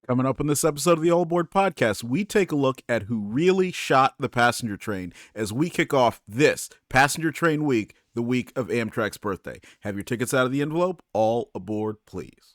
Coming up in this episode of the All Aboard Podcast, we take a look at who really shot the passenger train as we kick off this Passenger Train Week, the week of Amtrak's birthday. Have your tickets out of the envelope. All aboard, please.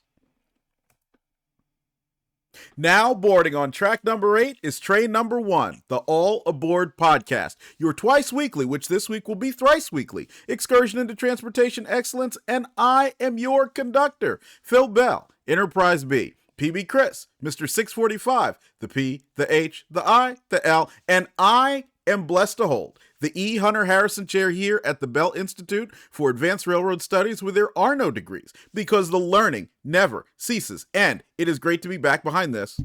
Now boarding on track number 8 is train number 1, the All Aboard Podcast, your twice weekly, which this week will be thrice weekly, excursion into transportation excellence, and I am your conductor, Phil Bell, Enterprise B. PB Chris, Mr. 645, the P, the H, the I, the L, and I am blessed to hold the E. Hunter Harrison Chair here at the Bell Institute for Advanced Railroad Studies, where there are no degrees, because the learning never ceases. And it is great to be back behind this,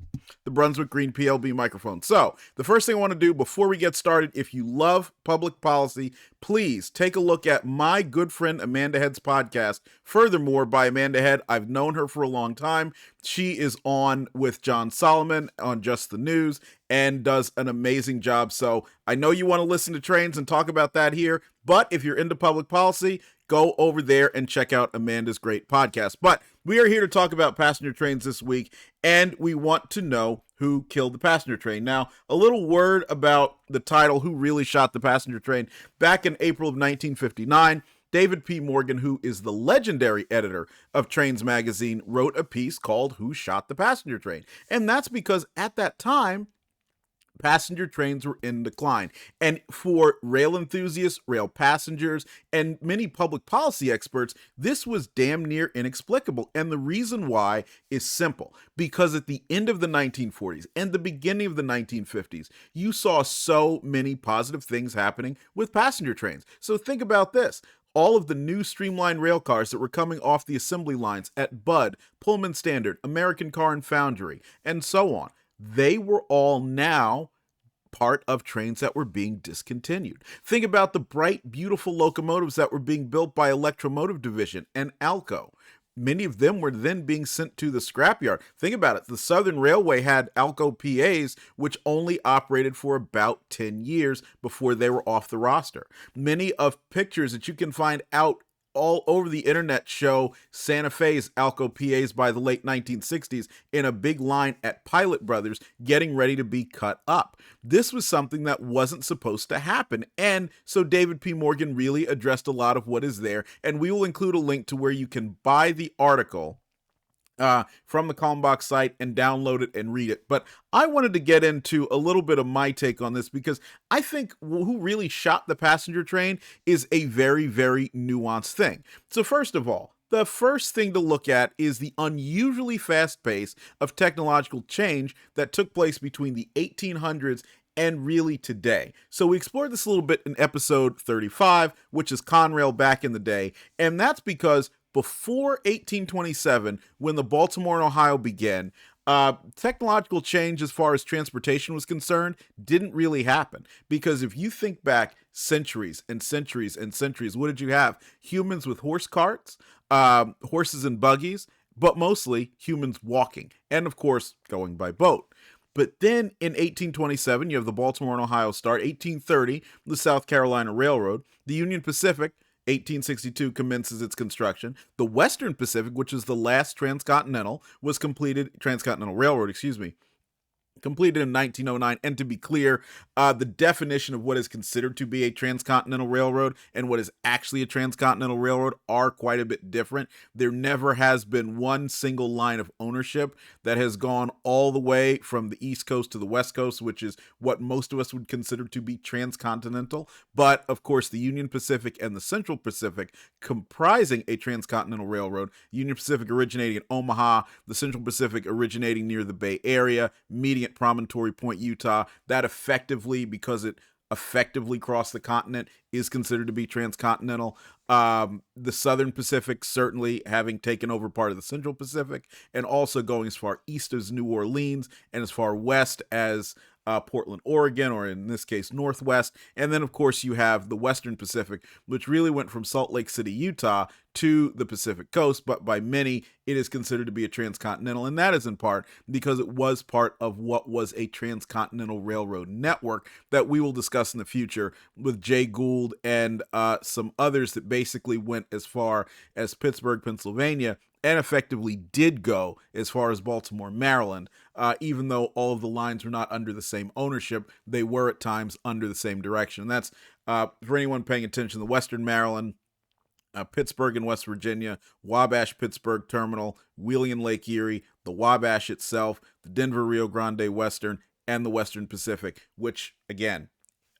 the Brunswick Green PLB microphone. So, the first thing I want to do before we get started, if you love public policy, please take a look at my good friend Amanda Head's podcast, Furthermore by Amanda Head. I've known her for a long time. She is on with John Solomon on Just the News and does an amazing job. So I know you want to listen to trains and talk about that here, but if you're into public policy, go over there and check out Amanda's great podcast. But we are here to talk about passenger trains this week, and we want to know who killed the passenger train. Now, a little word about the title, Who Really Shot the Passenger Train. Back in April of 1959, David P. Morgan, who is the legendary editor of Trains magazine, wrote a piece called Who Shot the Passenger Train? And that's because at that time, passenger trains were in decline. And for rail enthusiasts, rail passengers, and many public policy experts, this was damn near inexplicable. And the reason why is simple. Because at the end of the 1940s and the beginning of the 1950s, you saw so many positive things happening with passenger trains. So think about this. All of the new streamlined rail cars that were coming off the assembly lines at Budd, Pullman Standard, American Car and Foundry, and so on, they were all now part of trains that were being discontinued. Think about the bright, beautiful locomotives that were being built by Electromotive Division and Alco. Many of them were then being sent to the scrapyard. Think about it. The Southern Railway had Alco PAs, which only operated for about 10 years before they were off the roster. Many of pictures that you can find out all over the internet show Santa Fe's Alco PAs by the late 1960s in a big line at Pilot Brothers getting ready to be cut up. This was something that wasn't supposed to happen, and so David P. Morgan really addressed a lot of what is there, and we will include a link to where you can buy the article from the Kalmbach site and download it and read it. But I wanted to get into a little bit of my take on this because I think who really shot the passenger train is a very, very nuanced thing. So first of all, the first thing to look at is the unusually fast pace of technological change that took place between the 1800s and really today. So we explored this a little bit in episode 35, which is Conrail back in the day, and that's because before 1827, when the Baltimore and Ohio began, technological change as far as transportation was concerned didn't really happen. Because if you think back centuries and centuries and centuries, what did you have? Humans with horse carts, horses and buggies, but mostly humans walking, and of course, going by boat. But then in 1827, you have the Baltimore and Ohio start. 1830, the South Carolina Railroad. The Union Pacific, 1862 commences its construction. The Western Pacific, which is the last transcontinental, was completed, Transcontinental Railroad, completed in 1909. And to be clear, the definition of what is considered to be a transcontinental railroad and what is actually a transcontinental railroad are quite a bit different. There never has been one single line of ownership that has gone all the way from the East Coast to the West Coast, which is what most of us would consider to be transcontinental. But of course, the Union Pacific and the Central Pacific comprising a transcontinental railroad, Union Pacific originating in Omaha, the Central Pacific originating near the Bay Area, meeting at Promontory Point, Utah. That effectively, because it effectively crossed the continent, is considered to be transcontinental. The Southern Pacific certainly having taken over part of the Central Pacific, and also going as far east as New Orleans and as far west as Portland, Oregon, or in this case, Northwest. And then, of course, you have the Western Pacific, which really went from Salt Lake City, Utah to the Pacific Coast, but by many, it is considered to be a transcontinental, and that is in part because it was part of what was a transcontinental railroad network that we will discuss in the future with Jay Gould and some others that basically went as far as Pittsburgh, Pennsylvania, and effectively did go as far as Baltimore, Maryland. Even though all of the lines were not under the same ownership, they were at times under the same direction. And that's, for anyone paying attention, the Western Maryland, Pittsburgh in West Virginia, Wabash Pittsburgh Terminal, Wheeling and Lake Erie, the Wabash itself, the Denver Rio Grande Western, and the Western Pacific, which, again,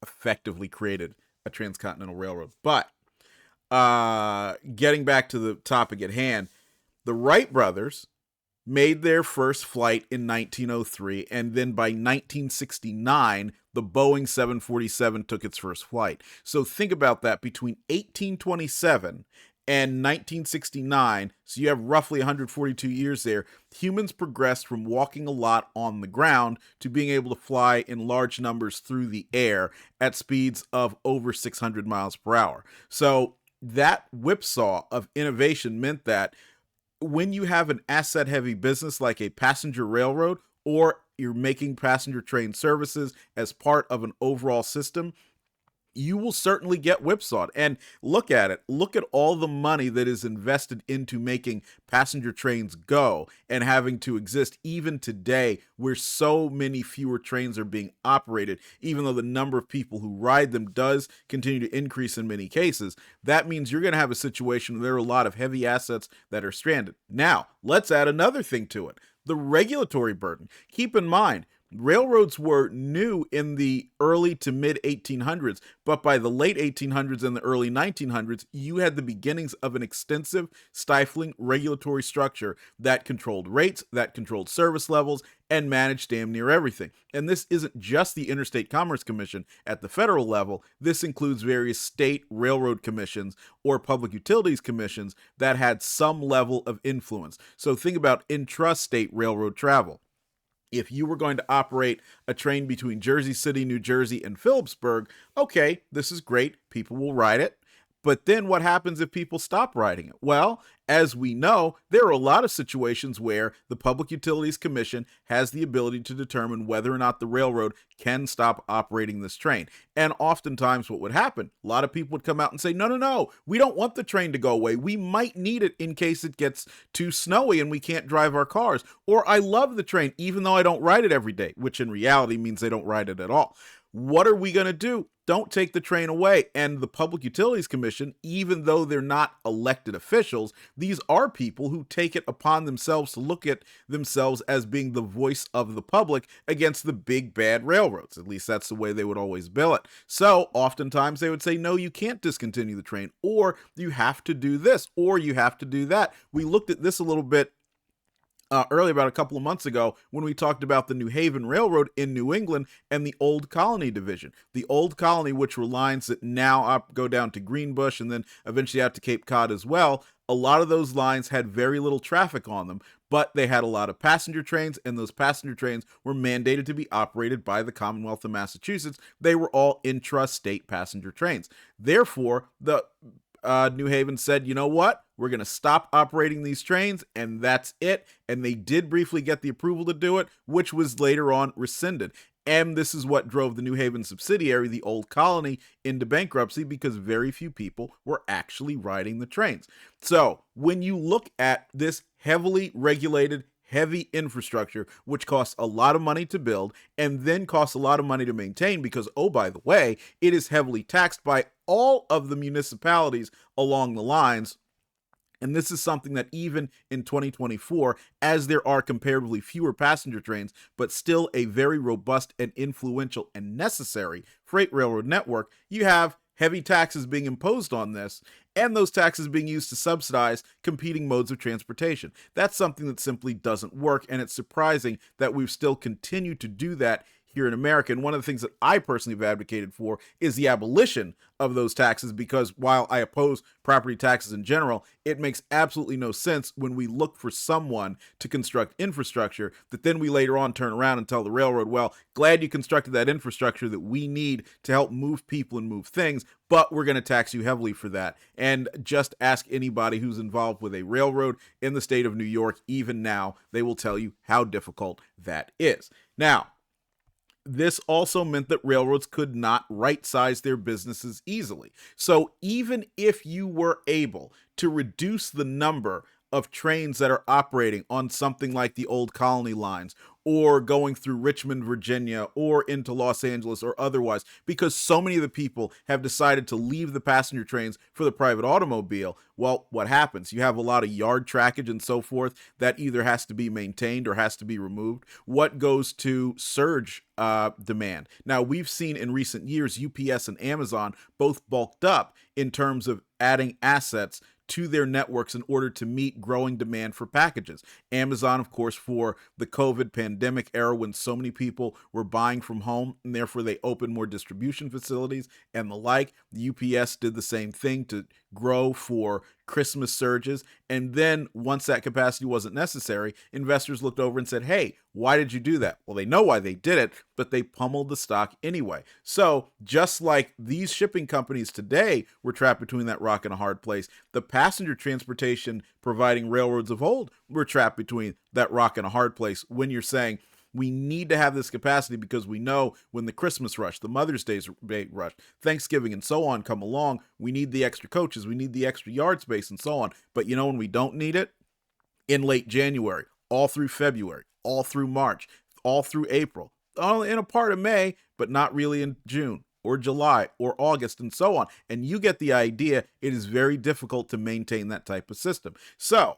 effectively created a transcontinental railroad. But getting back to the topic at hand, the Wright brothers made their first flight in 1903, and then by 1969, the Boeing 747 took its first flight. So think about that. Between 1827 and 1969, so you have roughly 142 years there, humans progressed from walking a lot on the ground to being able to fly in large numbers through the air at speeds of over 600 miles per hour. So that whipsaw of innovation meant that when you have an asset-heavy business like a passenger railroad, or you're making passenger train services as part of an overall system, you will certainly get whipsawed. And look at it. Look at all the money that is invested into making passenger trains go and having to exist even today, where so many fewer trains are being operated, even though the number of people who ride them does continue to increase in many cases. That means you're going to have a situation where there are a lot of heavy assets that are stranded. Now, let's add another thing to it. The regulatory burden. Keep in mind, railroads were new in the early to mid 1800s, but by the late 1800s and the early 1900s, you had the beginnings of an extensive, stifling regulatory structure that controlled rates, that controlled service levels, and managed damn near everything. And this isn't just the Interstate Commerce Commission at the federal level. This includes various state railroad commissions or public utilities commissions that had some level of influence. So think about intrastate railroad travel. If you were going to operate a train between Jersey City, New Jersey, and Phillipsburg, okay, this is great. People will ride it. But then what happens if people stop riding it? Well, as we know, there are a lot of situations where the Public Utilities Commission has the ability to determine whether or not the railroad can stop operating this train. And oftentimes what would happen, a lot of people would come out and say, no, we don't want the train to go away. We might need it in case it gets too snowy and we can't drive our cars. Or I love the train, even though I don't ride it every day, which in reality means they don't ride it at all. What are we going to do? Don't take the train away. And the Public Utilities Commission, even though they're not elected officials, these are people who take it upon themselves to look at themselves as being the voice of the public against the big bad railroads. At least that's the way they would always bill it. So oftentimes they would say, no, you can't discontinue the train, or you have to do this, or you have to do that. We looked at this a little bit earlier, about a couple of months ago, when we talked about the New Haven Railroad in New England and the Old Colony Division. The Old Colony, which were lines that now go down to Greenbush and then eventually out to Cape Cod as well. A lot of those lines had very little traffic on them, but they had a lot of passenger trains, and those passenger trains were mandated to be operated by the Commonwealth of Massachusetts. They were all intrastate passenger trains. Therefore, the New Haven said, you know what? We're going to stop operating these trains, and that's it. And they did briefly get the approval to do it, which was later on rescinded. And this is what drove the New Haven subsidiary, the Old Colony, into bankruptcy, because very few people were actually riding the trains. So when you look at this heavily regulated, heavy infrastructure, which costs a lot of money to build and then costs a lot of money to maintain, because, oh, by the way, it is heavily taxed by all of the municipalities along the lines. And this is something that even in 2024, as there are comparatively fewer passenger trains, but still a very robust and influential and necessary freight railroad network, you have heavy taxes being imposed on this, and those taxes being used to subsidize competing modes of transportation. That's something that simply doesn't work, and it's surprising that we've still continued to do that here in America. And one of the things that I personally have advocated for is the abolition of those taxes, because while I oppose property taxes in general, it makes absolutely no sense when we look for someone to construct infrastructure that then we later on turn around and tell the railroad, well, glad you constructed that infrastructure that we need to help move people and move things, but we're going to tax you heavily for that. And just ask anybody who's involved with a railroad in the state of New York, even now, they will tell you how difficult that is. Now, this also meant that railroads could not right-size their businesses easily. So even if you were able to reduce the number of trains that are operating on something like the old colony lines or going through Richmond, Virginia, or into Los Angeles or otherwise, because so many of the people have decided to leave the passenger trains for the private automobile. Well, what happens? You have a lot of yard trackage and so forth that either has to be maintained or has to be removed. What goes to surge demand? Now, we've seen in recent years UPS and Amazon both bulked up in terms of adding assets to their networks in order to meet growing demand for packages. Amazon, of course, for the COVID pandemic era when so many people were buying from home and therefore they opened more distribution facilities and the like. The UPS did the same thing to grow for Christmas surges. And then once that capacity wasn't necessary, investors looked over and said, hey, why did you do that? Well, they know why they did it, but they pummeled the stock anyway. So just like these shipping companies today were trapped between that rock and a hard place, the passenger transportation providing railroads of old were trapped between that rock and a hard place when you're saying, we need to have this capacity because we know when the Christmas rush, the Mother's Day rush, Thanksgiving, and so on come along, we need the extra coaches, we need the extra yard space, and so on. But you know when we don't need it? In late January, all through February, all through March, all through April, in a part of May, but not really in June or July or August and so on. And you get the idea. It is very difficult to maintain that type of system. So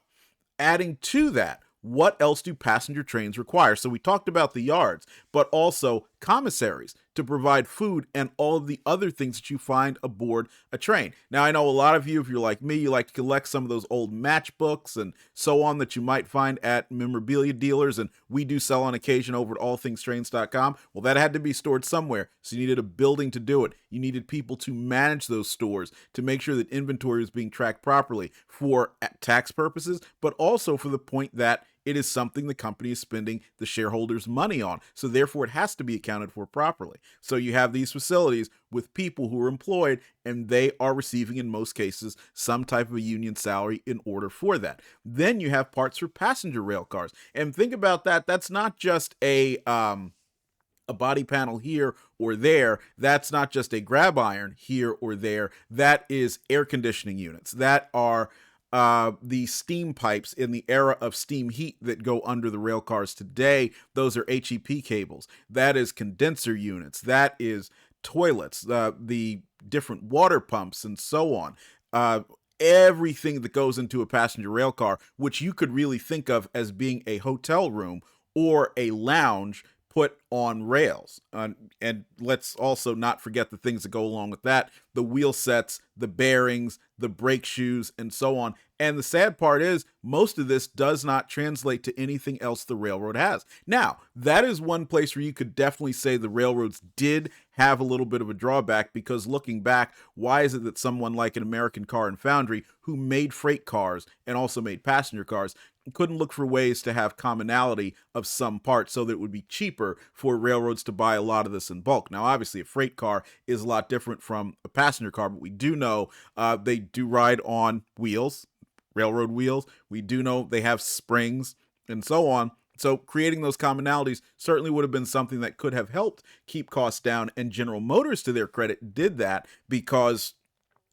adding to that, what else do passenger trains require? So we talked about the yards, but also commissaries to provide food and all of the other things that you find aboard a train. Now, I know a lot of you, if you're like me, you like to collect some of those old matchbooks and so on that you might find at memorabilia dealers, and we do sell on occasion over at allthingstrains.com. Well, that had to be stored somewhere, so you needed a building to do it. You needed people to manage those stores to make sure that inventory was being tracked properly for tax purposes, but also for the point that it is something the company is spending the shareholders' money on. So therefore, it has to be accounted for properly. So you have these facilities with people who are employed, and they are receiving, in most cases, some type of a union salary in order for that. Then you have parts for passenger rail cars. And think about that. That's not just a body panel here or there. That's not just a grab iron here or there. That is air conditioning units. That are the steam pipes in the era of steam heat that go under the rail cars today. Those are HEP cables. That is condenser units. That is toilets, the different water pumps, and so on. Everything that goes into a passenger rail car, which you could really think of as being a hotel room or a lounge put on rails. And let's also not forget the things that go along with that: the wheel sets, the bearings, the brake shoes, and so on. And the sad part is most of this does not translate to anything else the railroad has. Now, that is one place where you could definitely say the railroads did have a little bit of a drawback, because looking back, why is it that someone like an American Car and Foundry, who made freight cars and also made passenger cars, couldn't look for ways to have commonality of some parts so that it would be cheaper for railroads to buy a lot of this in bulk? Now, obviously, a freight car is a lot different from a passenger car, but we do know they do ride on wheels, railroad wheels. We do know they have springs and so on. So creating those commonalities certainly would have been something that could have helped keep costs down. And General Motors, to their credit, did that, because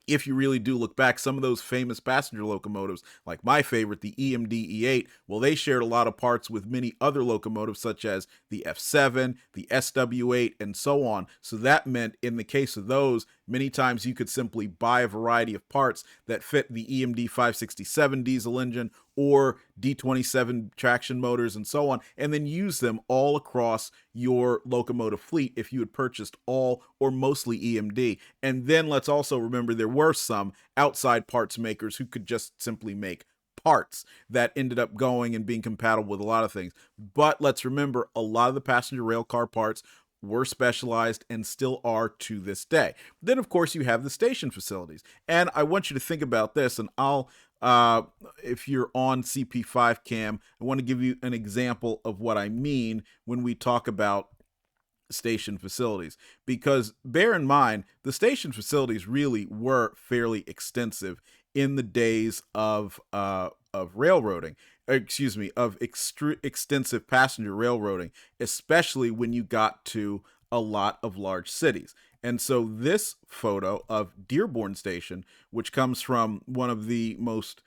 if you really do look back, some of those famous passenger locomotives, like my favorite, the EMD E8, well, they shared a lot of parts with many other locomotives, such as the F7, the SW8, and so on. So that meant, in the case of those, many times you could simply buy a variety of parts that fit the EMD 567 diesel engine or D27 traction motors and so on, and then use them all across your locomotive fleet if you had purchased all or mostly EMD. And then let's also remember there were some outside parts makers who could just simply make parts that ended up going and being compatible with a lot of things. But let's remember, a lot of the passenger rail car parts were specialized and still are to this day. Then, of course, you have the station facilities. And I want you to think about this, and if you're on CP5 cam, I want to give you an example of what I mean when we talk about station facilities, because bear in mind, the station facilities really were fairly extensive in the days of railroading, of extensive passenger railroading, especially when you got to a lot of large cities. And so this photo of Dearborn Station, which comes from one of the most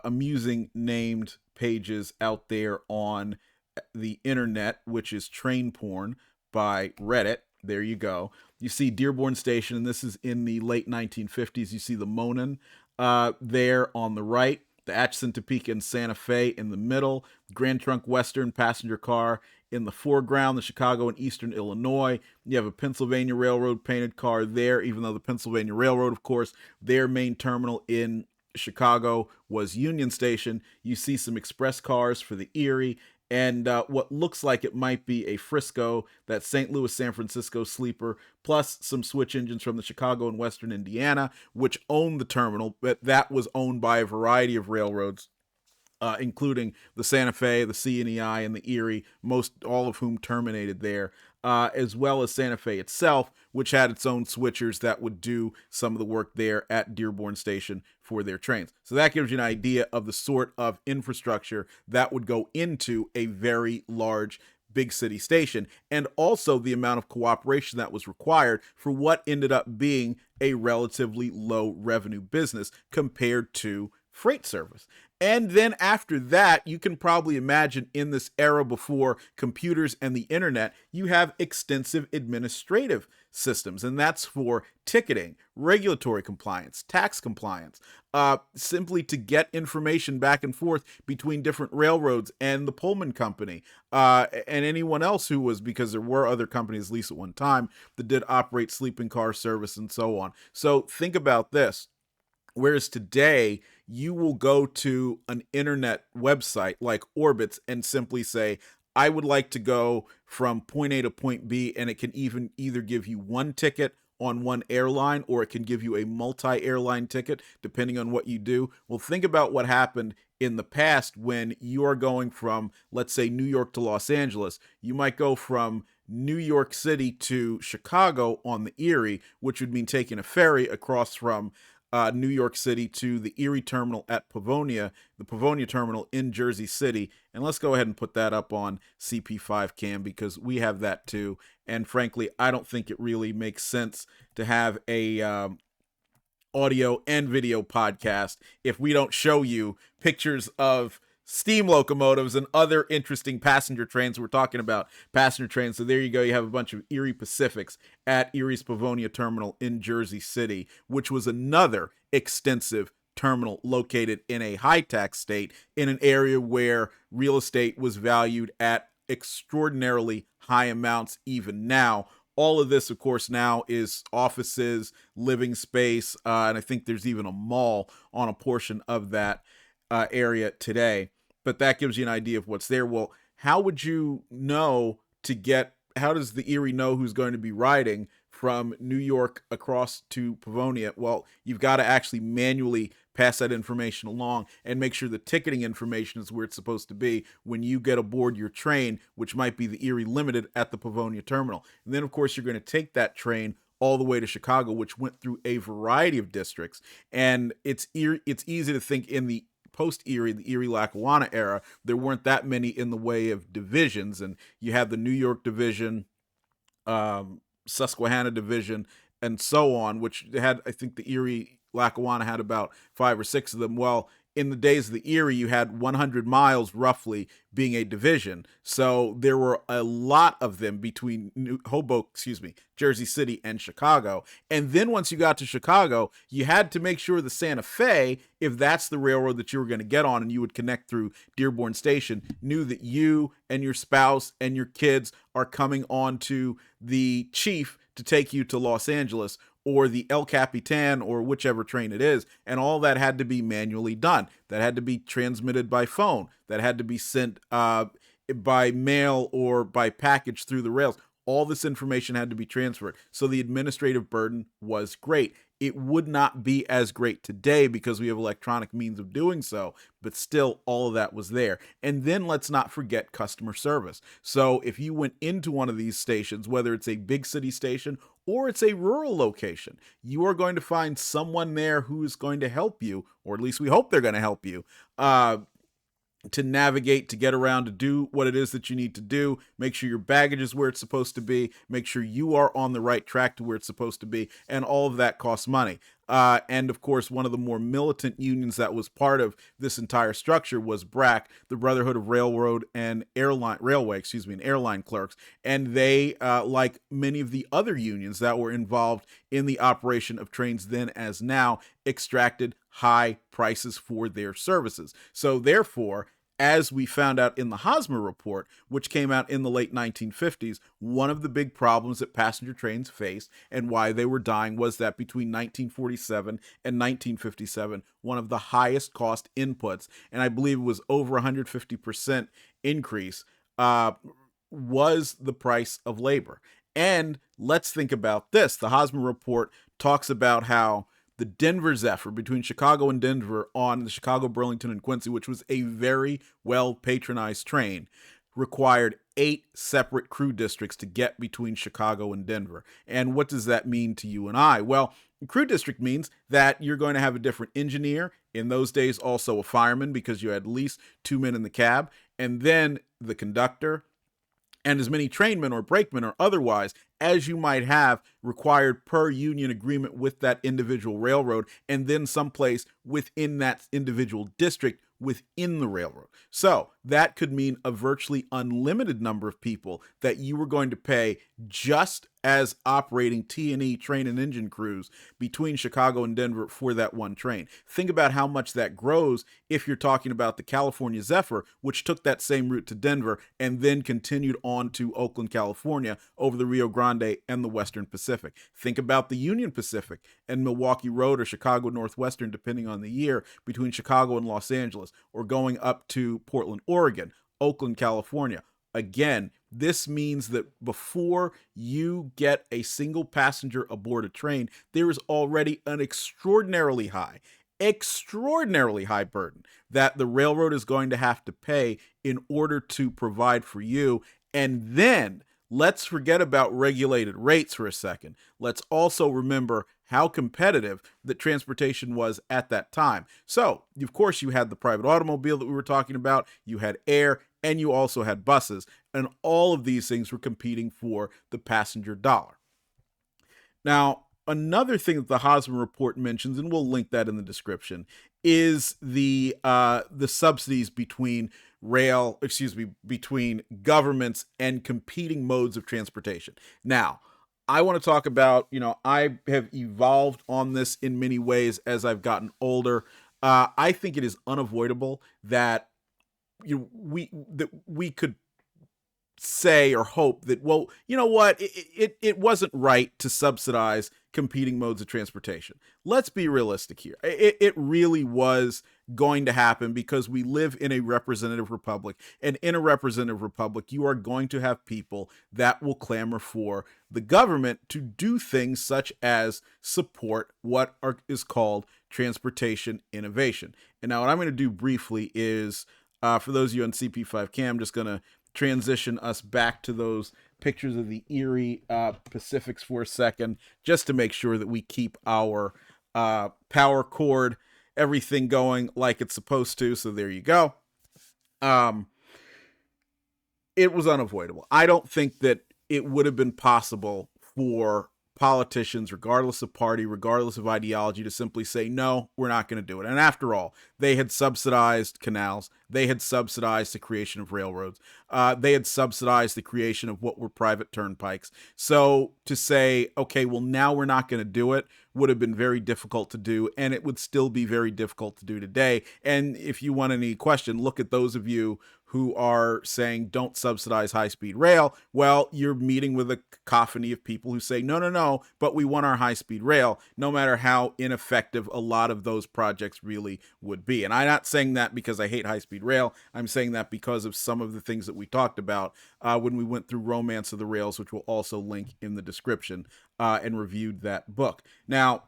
amusing named pages out there on the internet, which is TrainPorn by Reddit. There you go. You see Dearborn Station, and this is in the late 1950s. You see the Monon there on the right, the Atchison, Topeka, and Santa Fe in the middle, Grand Trunk Western passenger car in the foreground, the Chicago and Eastern Illinois. You have a Pennsylvania Railroad painted car there, even though the Pennsylvania Railroad, of course, their main terminal in Chicago was Union Station. You see some express cars for the Erie, and what looks like it might be a Frisco, that St. Louis, San Francisco sleeper, plus some switch engines from the Chicago and Western Indiana, which owned the terminal, but that was owned by a variety of railroads, including the Santa Fe, the CNEI, and the Erie, most all of whom terminated there, as well as Santa Fe itself, which had its own switchers that would do some of the work there at Dearborn Station for their trains. So that gives you an idea of the sort of infrastructure that would go into a very large big city station, and also the amount of cooperation that was required for what ended up being a relatively low revenue business compared to freight service. And then after that, you can probably imagine in this era before computers and the internet, you have extensive administrative systems, and that's for ticketing, regulatory compliance, tax compliance, simply to get information back and forth between different railroads and the Pullman Company, and anyone else who was, because there were other companies, at least at one time, that did operate sleeping car service and so on. So think about this. Whereas today, you will go to an internet website like Orbitz and simply say, I would like to go from point A to point B, and it can even either give you one ticket on one airline, or it can give you a multi-airline ticket, depending on what you do. Well, think about what happened in the past when you are going from, let's say, New York to Los Angeles. You might go from New York City to Chicago on the Erie, which would mean taking a ferry across from New York City to the Erie terminal at Pavonia, the Pavonia terminal in Jersey City. And let's go ahead and put that up on CP5 Cam, because we have that too. And frankly, I don't think it really makes sense to have a audio and video podcast if we don't show you pictures of steam locomotives and other interesting passenger trains. We're talking about passenger trains. So there you go. You have a bunch of Erie Pacifics at Erie's Pavonia terminal in Jersey City, which was another extensive terminal located in a high-tax state in an area where real estate was valued at extraordinarily high amounts even now. All of this, of course, now is offices, living space, and I think there's even a mall on a portion of that area today. But that gives you an idea of what's there. Well, how would you know how does the Erie know who's going to be riding from New York across to Pavonia? Well, you've got to actually manually pass that information along and make sure the ticketing information is where it's supposed to be when you get aboard your train, which might be the Erie Limited at the Pavonia terminal. And then, of course, you're going to take that train all the way to Chicago, which went through a variety of districts. And it's easy to think in the post-Erie, the Erie-Lackawanna era, there weren't that many in the way of divisions. And you had the New York division, Susquehanna division, and so on, which had, I think the Erie-Lackawanna had about 5 or 6 of them. Well, in the days of the Erie, you had 100 miles roughly being a division. So there were a lot of them between Jersey City and Chicago. And then once you got to Chicago, you had to make sure the Santa Fe, if that's the railroad that you were going to get on and you would connect through Dearborn Station, knew that you and your spouse and your kids are coming on to the Chief to take you to Los Angeles, or the El Capitan, or whichever train it is. And all that had to be manually done. That had to be transmitted by phone. That had to be sent by mail or by package through the rails. All this information had to be transferred. So the administrative burden was great. It would not be as great today because we have electronic means of doing so, but still all of that was there. And then let's not forget customer service. So if you went into one of these stations, whether it's a big city station or it's a rural location, you are going to find someone there who is going to help you, or at least we hope they're going to help you, to navigate, to get around, to do what it is that you need to do. Make sure your baggage is where it's supposed to be. Make sure you are on the right track to where it's supposed to be. And all of that costs money. And of course, one of the more militant unions that was part of this entire structure was BRAC, the Brotherhood of Railway and Airline Clerks. And they, like many of the other unions that were involved in the operation of trains then as now, extracted high prices for their services. So therefore, as we found out in the Hosmer report, which came out in the late 1950s, one of the big problems that passenger trains faced and why they were dying was that between 1947 and 1957, one of the highest cost inputs, and I believe it was over 150% increase, was the price of labor. And let's think about this. The Hosmer report talks about how the Denver Zephyr between Chicago and Denver on the Chicago, Burlington, and Quincy, which was a very well patronized train, required 8 separate crew districts to get between Chicago and Denver. And what does that mean to you and I? Well, crew district means that you're going to have a different engineer. In those days, also a fireman, because you had at least 2 men in the cab, and then the conductor, and as many trainmen or brakemen or otherwise as you might have required per union agreement with that individual railroad, and then someplace within that individual district within the railroad. So that could mean a virtually unlimited number of people that you were going to pay just as operating T&E train and engine crews between Chicago and Denver for that one train. Think about how much that grows if you're talking about the California Zephyr, which took that same route to Denver and then continued on to Oakland, California over the Rio Grande and the Western Pacific. Think about the Union Pacific and Milwaukee Road or Chicago Northwestern, depending on the year, between Chicago and Los Angeles, or going up to Portland, Oregon, Oakland, California. Again, this means that before you get a single passenger aboard a train, there is already an extraordinarily high burden that the railroad is going to have to pay in order to provide for you. And then let's forget about regulated rates for a second. Let's also remember how competitive the transportation was at that time. So, of course, you had the private automobile that we were talking about, you had air, and you also had buses. And all of these things were competing for the passenger dollar. Now, another thing that the Hosmer report mentions, and we'll link that in the description, is the subsidies between between governments and competing modes of transportation. Now, I want to talk about, I have evolved on this in many ways as I've gotten older. I think it is unavoidable that we could say or hope that, well, you know what, it wasn't right to subsidize competing modes of transportation. Let's be realistic here. It really was going to happen because we live in a representative republic, and in a representative republic, you are going to have people that will clamor for the government to do things such as support what is called transportation innovation. And now what I'm going to do briefly is, for those of you on CP5K, I'm just going to transition us back to those pictures of the Erie Pacifics for a second, just to make sure that we keep our power cord, everything going like it's supposed to. So there you go. It was unavoidable. I don't think that it would have been possible for politicians, regardless of party, regardless of ideology, to simply say, no, we're not going to do it. And after all, they had subsidized canals. They had subsidized the creation of railroads. They had subsidized the creation of what were private turnpikes. So to say, okay, well, now we're not going to do it would have been very difficult to do, and it would still be very difficult to do today. And if you want any question, look at those of you who are saying don't subsidize high-speed rail. Well, you're meeting with a cacophony of people who say, no, but we want our high-speed rail, no matter how ineffective a lot of those projects really would be. And I'm not saying that because I hate high-speed rail. I'm saying that because of some of the things that we talked about when we went through Romance of the Rails, which we'll also link in the description, and reviewed that book. Now,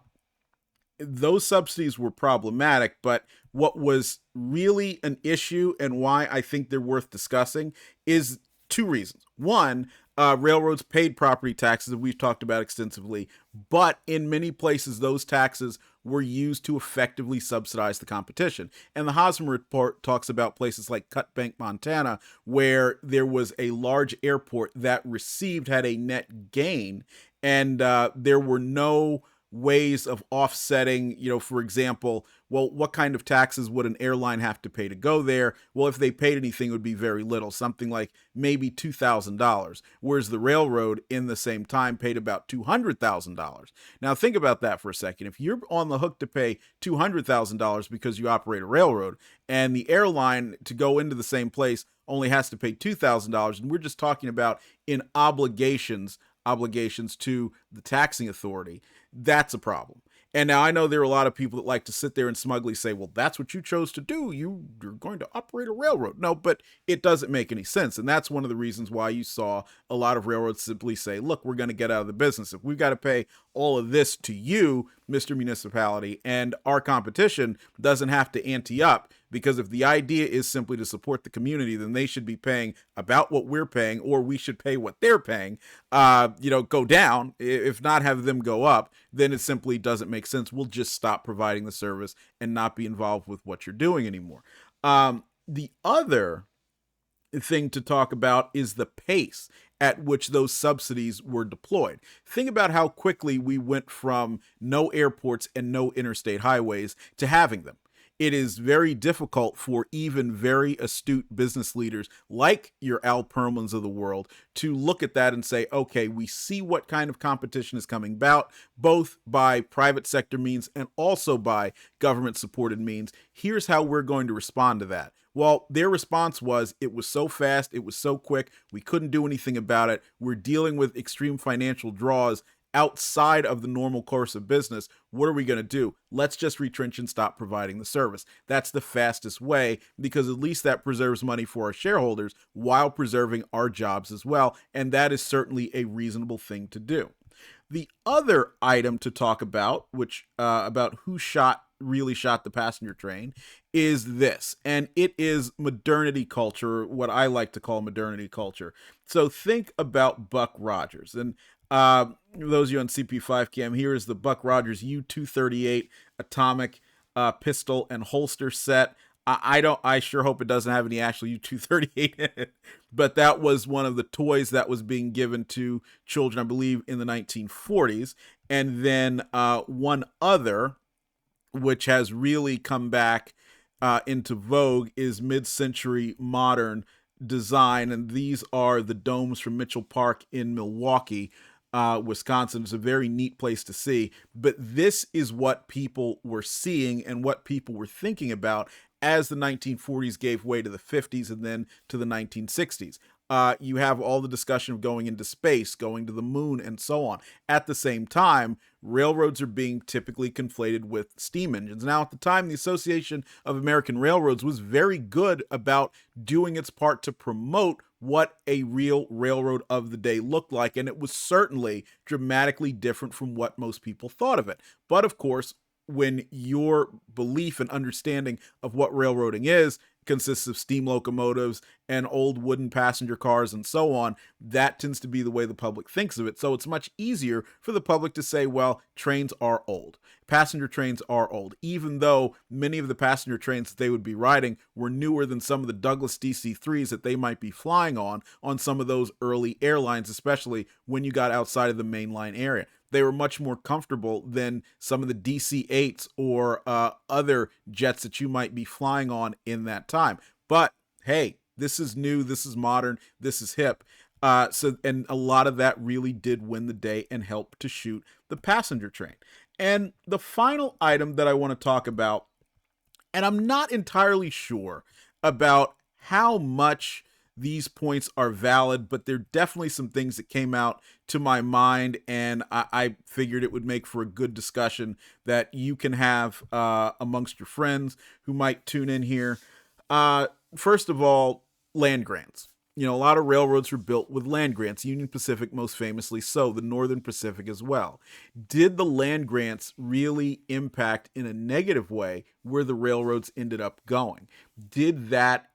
those subsidies were problematic, but what was really an issue and why I think they're worth discussing is 2 reasons. One, railroads paid property taxes that we've talked about extensively, but in many places those taxes were used to effectively subsidize the competition. And the Hosmer report talks about places like Cut Bank, Montana, where there was a large airport that had a net gain, and there were no ways of offsetting, for example, well, what kind of taxes would an airline have to pay to go there? Well, if they paid anything, it would be very little, something like maybe $2,000, whereas the railroad in the same time paid about $200,000. Now, think about that for a second. If you're on the hook to pay $200,000 because you operate a railroad, and the airline to go into the same place only has to pay $2,000, and we're just talking about in obligations to the taxing authority, that's a problem. And now I know there are a lot of people that like to sit there and smugly say, well, that's what you chose to do. You're going to operate a railroad. No, but it doesn't make any sense. And that's one of the reasons why you saw a lot of railroads simply say, look, we're going to get out of the business. If we've got to pay all of this to you, Mr. Municipality, and our competition doesn't have to ante up, because if the idea is simply to support the community, then they should be paying about what we're paying, or we should pay what they're paying, go down. If not have them go up, then it simply doesn't make sense. We'll just stop providing the service and not be involved with what you're doing anymore. The other thing to talk about is the pace at which those subsidies were deployed. Think about how quickly we went from no airports and no interstate highways to having them. It is very difficult for even very astute business leaders like your Al Perlmans of the world to look at that and say, okay, we see what kind of competition is coming about, both by private sector means and also by government supported means. Here's how we're going to respond to that. Well, their response was, it was so fast, it was so quick, we couldn't do anything about it. We're dealing with extreme financial draws outside of the normal course of business. What are we going to do? Let's just retrench and stop providing the service. That's the fastest way, because at least that preserves money for our shareholders while preserving our jobs as well. And that is certainly a reasonable thing to do. The other item to talk about, which about who really shot the passenger train, is this, and it is modernity culture, what I like to call modernity culture. So think about Buck Rogers, and those of you on CP5 Cam, here is the Buck Rogers U-238 atomic pistol and holster set. I sure hope it doesn't have any actual U-238 in it, but that was one of the toys that was being given to children, I believe, in the 1940s. And then one other, which has really come back into vogue, is mid-century modern design, and these are the domes from Mitchell Park in Milwaukee, Wisconsin. It's a very neat place to see, but this is what people were seeing and what people were thinking about as the 1940s gave way to the 50s and then to the 1960s. You have all the discussion of going into space, going to the moon, and so on. At the same time, railroads are being typically conflated with steam engines. Now, at the time, the Association of American Railroads was very good about doing its part to promote what a real railroad of the day looked like, and it was certainly dramatically different from what most people thought of it. But of course, when your belief and understanding of what railroading is consists of steam locomotives and old wooden passenger cars and so on, that tends to be the way the public thinks of it. So it's much easier for the public to say, well, trains are old. Passenger trains are old, even though many of the passenger trains that they would be riding were newer than some of the Douglas DC-3s that they might be flying on some of those early airlines, especially when you got outside of the mainline area. They were much more comfortable than some of the DC-8s or other jets that you might be flying on in that time. But hey, this is new, this is modern, this is hip. And a lot of that really did win the day and help to shoot the passenger train. And the final item that I want to talk about, and I'm not entirely sure about how much these points are valid, but there are definitely some things that came out to my mind, and I figured it would make for a good discussion that you can have amongst your friends who might tune in here. First of all, land grants. A lot of railroads were built with land grants, Union Pacific most famously so, the Northern Pacific as well. Did the land grants really impact in a negative way where the railroads ended up going? Did that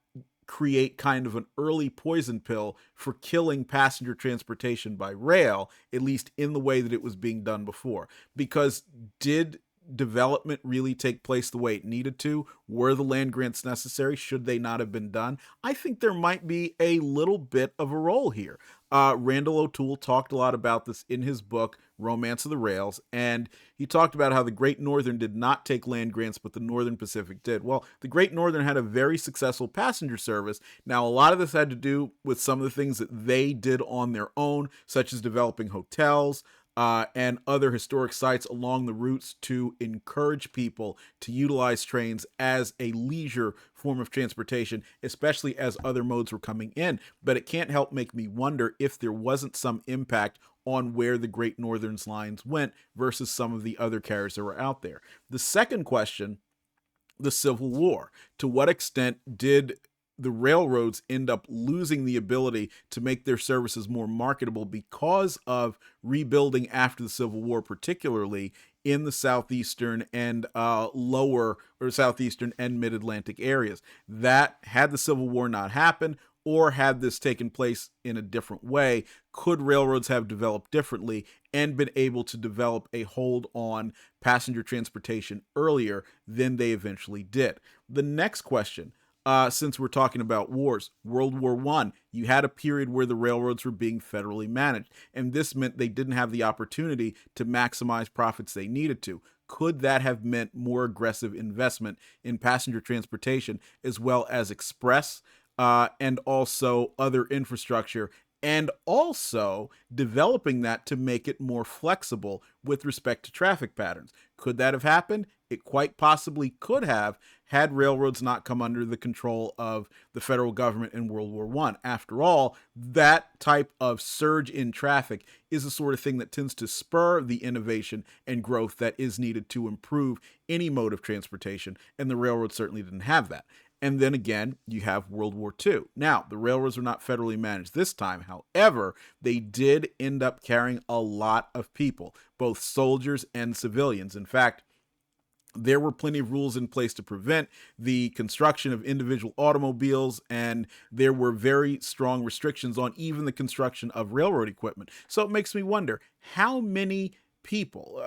create kind of an early poison pill for killing passenger transportation by rail, at least in the way that it was being done before? Because did development really take place the way it needed to? Were the land grants necessary? Should they not have been done? I think there might be a little bit of a role here. Randal O'Toole talked a lot about this in his book, Romance of the Rails, and he talked about how the Great Northern did not take land grants, but the Northern Pacific did. Well, the Great Northern had a very successful passenger service. Now, a lot of this had to do with some of the things that they did on their own, such as developing hotels, and other historic sites along the routes to encourage people to utilize trains as a leisure form of transportation, especially as other modes were coming in. But it can't help make me wonder if there wasn't some impact on where the Great Northern's lines went versus some of the other carriers that were out there. The second question, the Civil War. To what extent did the railroads end up losing the ability to make their services more marketable because of rebuilding after the Civil War, particularly in the southeastern and southeastern and mid-Atlantic areas? That, had the Civil War not happened, or had this taken place in a different way, could railroads have developed differently and been able to develop a hold on passenger transportation earlier than they eventually did? The next question, since we're talking about wars, World War I, you had a period where the railroads were being federally managed, and this meant they didn't have the opportunity to maximize profits they needed to. Could that have meant more aggressive investment in passenger transportation as well as express and also other infrastructure, and also developing that to make it more flexible with respect to traffic patterns? Could that have happened? It quite possibly could have, had railroads not come under the control of the federal government in World War I. After all, that type of surge in traffic is the sort of thing that tends to spur the innovation and growth that is needed to improve any mode of transportation, and the railroads certainly didn't have that. And then again, you have World War II. Now, the railroads were not federally managed this time. However, they did end up carrying a lot of people, both soldiers and civilians. In fact, there were plenty of rules in place to prevent the construction of individual automobiles, and there were very strong restrictions on even the construction of railroad equipment. So it makes me wonder, how many people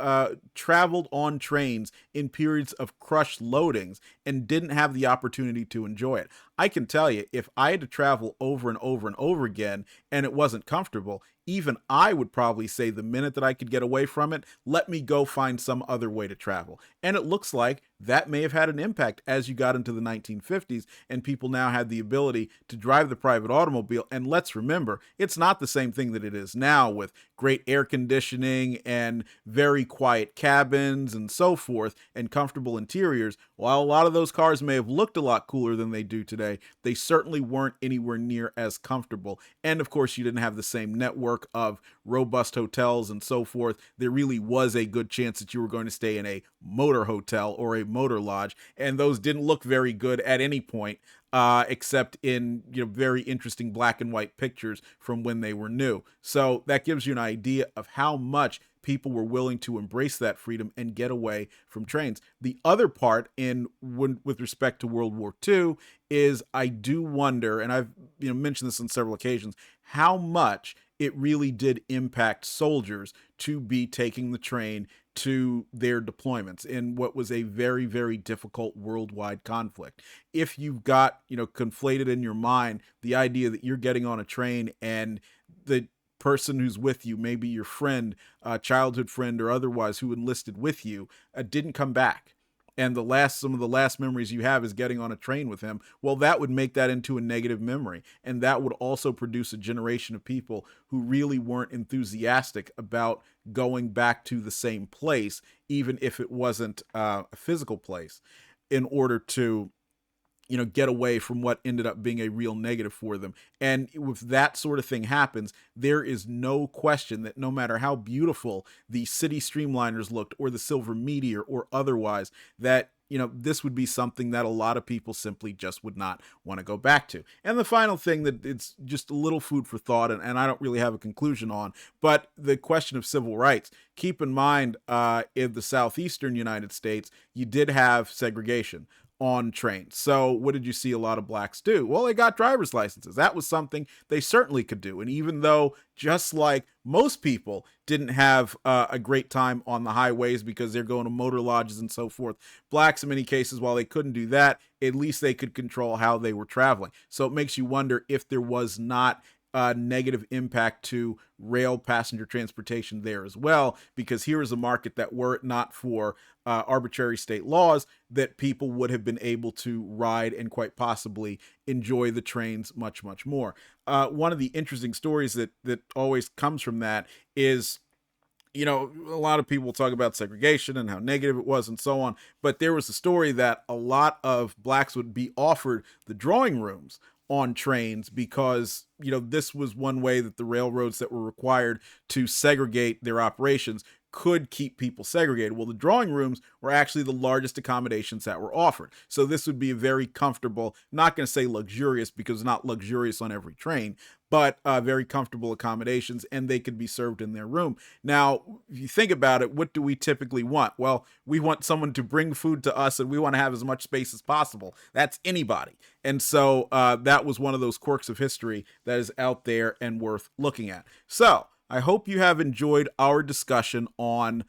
traveled on trains in periods of crushed loadings and didn't have the opportunity to enjoy it? I can tell you, if I had to travel over and over and over again and it wasn't comfortable, even I would probably say the minute that I could get away from it, let me go find some other way to travel. And it looks like that may have had an impact as you got into the 1950s and people now had the ability to drive the private automobile. And let's remember, it's not the same thing that it is now with great air conditioning and very quiet cabins and so forth and comfortable interiors. While a lot of those cars may have looked a lot cooler than they do today, they certainly weren't anywhere near as comfortable. And of course, you didn't have the same network of robust hotels and so forth. There really was a good chance that you were going to stay in a motor hotel or a motor lodge, and those didn't look very good at any point, except in very interesting black and white pictures from when they were new. So that gives you an idea of how much people were willing to embrace that freedom and get away from trains. The other part with respect to World War II is, I do wonder, and I've mentioned this on several occasions, how much it really did impact soldiers to be taking the train to their deployments in what was a very, very difficult worldwide conflict. If you've got, conflated in your mind the idea that you're getting on a train and the person who's with you, maybe your friend, childhood friend or otherwise, who enlisted with you, didn't come back, and some of the last memories you have is getting on a train with him, well, that would make that into a negative memory. And that would also produce a generation of people who really weren't enthusiastic about going back to the same place, even if it wasn't a physical place, in order to get away from what ended up being a real negative for them. And if that sort of thing happens, there is no question that no matter how beautiful the city streamliners looked or the Silver Meteor or otherwise, that this would be something that a lot of people simply just would not want to go back to. And the final thing that it's just a little food for thought, and I don't really have a conclusion on, but the question of civil rights. Keep in mind, in the southeastern United States, you did have segregation. on trains. So what did you see a lot of blacks do? Well, they got driver's licenses. That was something they certainly could do. And even though, just like most people didn't have a great time on the highways because they're going to motor lodges and so forth, blacks in many cases, while they couldn't do that, at least they could control how they were traveling. So it makes you wonder if there was not negative impact to rail passenger transportation there as well, because here is a market that, were it not for arbitrary state laws, that people would have been able to ride and quite possibly enjoy the trains much, much more. One of the interesting stories that always comes from that is, a lot of people talk about segregation and how negative it was and so on, but there was a story that a lot of blacks would be offered the drawing rooms on trains because, this was one way that the railroads that were required to segregate their operations could keep people segregated. Well, the drawing rooms were actually the largest accommodations that were offered. So this would be a very comfortable, not going to say luxurious because it's not luxurious on every train, but very comfortable accommodations, and they could be served in their room. Now, if you think about it, what do we typically want? Well, we want someone to bring food to us, and we want to have as much space as possible. That's anybody. And so that was one of those quirks of history that is out there and worth looking at. So I hope you have enjoyed our discussion on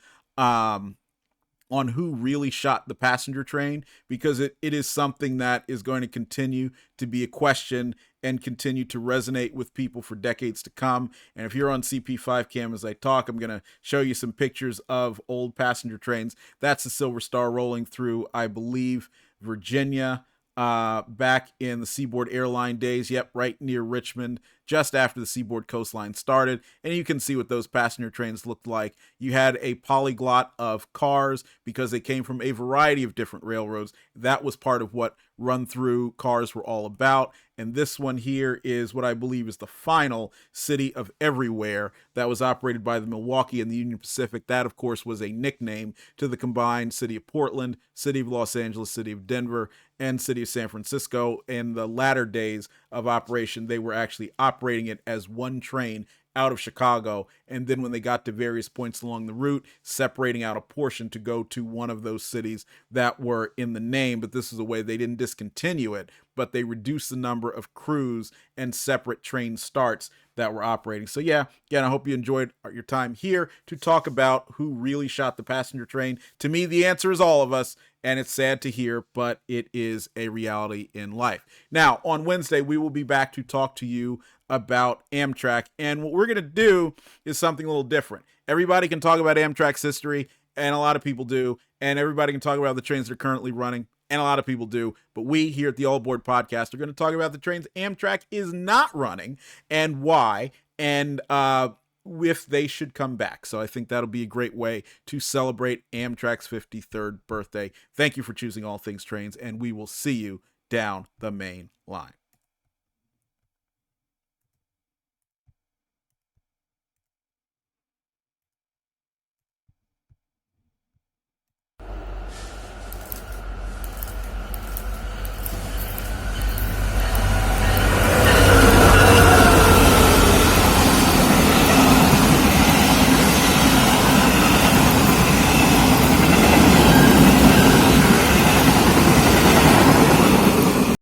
who really shot the passenger train, because it is something that is going to continue to be a question and continue to resonate with people for decades to come. And if you're on CP5 Cam as I talk, I'm going to show you some pictures of old passenger trains. That's the Silver Star rolling through, I believe, Virginia, back in the Seaboard Airline days. Yep, right near Richmond, just after the Seaboard Coastline started. And you can see what those passenger trains looked like. You had a polyglot of cars because they came from a variety of different railroads. That was part of what run-through cars were all about. And this one here is what I believe is the final City of Everywhere that was operated by the Milwaukee and the Union Pacific. That, of course, was a nickname to the combined City of Portland, City of Los Angeles, City of Denver, and City of San Francisco. In the latter days of operation, they were actually operating it as one train out of Chicago, and then when they got to various points along the route, separating out a portion to go to one of those cities that were in the name. But this is a way they didn't discontinue it, but they reduced the number of crews and separate train starts that were operating. So yeah, again, I hope you enjoyed your time here to talk about who really shot the passenger train. To me, the answer is all of us, and it's sad to hear, but it is a reality in life. Now, on Wednesday, we will be back to talk to you about Amtrak, and what we're going to do is something a little different. Everybody can talk about Amtrak's history, and a lot of people do, and everybody can talk about the trains that are currently running, and a lot of people do, but we here at the All Aboard Podcast are going to talk about the trains Amtrak is not running and why, and if they should come back. So I think that'll be a great way to celebrate Amtrak's 53rd birthday. Thank you for choosing All Things Trains, and we will see you down the main line.